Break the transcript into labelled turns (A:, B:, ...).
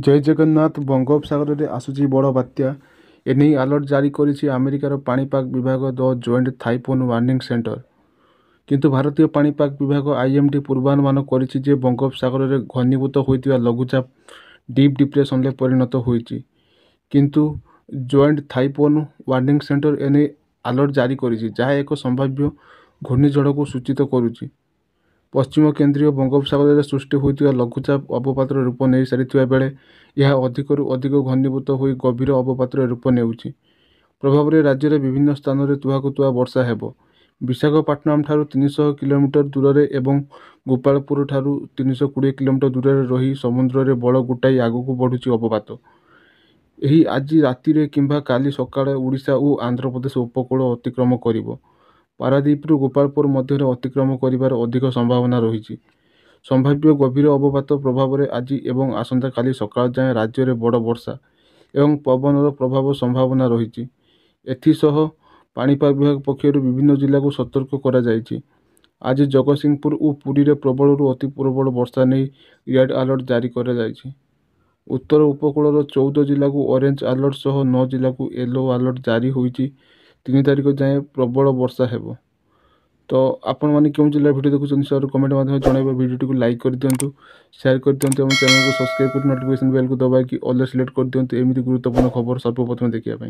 A: जय जगन्नाथ। बंगोपसागर में आसूची बड़ बात्या एने अलर्ट जारी करिछि अमेरिकार पाणीपाग विभाग the joint typhoon warning centre. किंतु भारतीय पाणीपाग विभाग आईएमडी पूर्वानुमान करिछि जे बंगोपसागर में घनीभूत होइतिबा लघुचाप डीप डिप्रेशन में परिणत होइछि। किंतु जॉइंट टाइफून वार्निंग सेंटर एने अलर्ट जारी करिछि जहाँ एक संभाव्य घूर्णिझड़ को सूचित करुछि। पश्चिम केन्द्रीय बंगोपसागर में सृष्टि होइतिबा लघुचाप अवपातर रूप नहीं सारिथिबा बेले यह अधिकरू अधिक घनीभूत होई गभीर अवपातर रूप नेउछि। प्रभाव में राज्य में विभिन्न स्थान में तुहाकु तुहा वर्षा हेबो। विशाखापट्टनम ठारू 300 किलोमीटर दूर में एवं गोपालपुर ठारू 320 किलोमीटर दूर में रही समुद्र में बड़ गोटाई आगक बढ़ुछि अवपात। यही आज राति किंबा काली सकाळे ओडिशा और आंध्र प्रदेश उपकूल अतिक्रम करिवो। पारादीपरू गोपालपुर मध्य अतिक्रम करिवार अधिक संभावना रही। संभाव्य गभीर अवपात प्रभाव में आज एवं आसंता काली सकाळ जाए राज्य में बड़ वर्षा एवं पवनर प्रभाव संभावना रही। एथिसह पाणीपाग विभाग पक्षर विभिन्न जिला को सतर्क करा जायछि। आज जगतसिंहपुर और पुरी में प्रबल अति प्रबल वर्षा नहीं रेड अलर्ट जारी करा जायछि। उत्तर उपकूल 14 जिला को ऑरेंज अलर्ट सह 9 जिला को येलो अलर्ट जारी होइछि। 3 तारिख जाए प्रबल वर्षा हेबो। तो आपण मैंने क्यों जिला वीडियो देखुं सर कमेंट माध्यम जनइबा। वीडियो को लाइक कर दिंतु, शेयर कर दिंतु, चैनल को सब्सक्राइब कर नोटिफिकेशन बेल को दबाई ऑल सिलेक्ट कर दिंतु। एमती गुरुत्वपूर्ण खबर सर्वप्रथम देखा।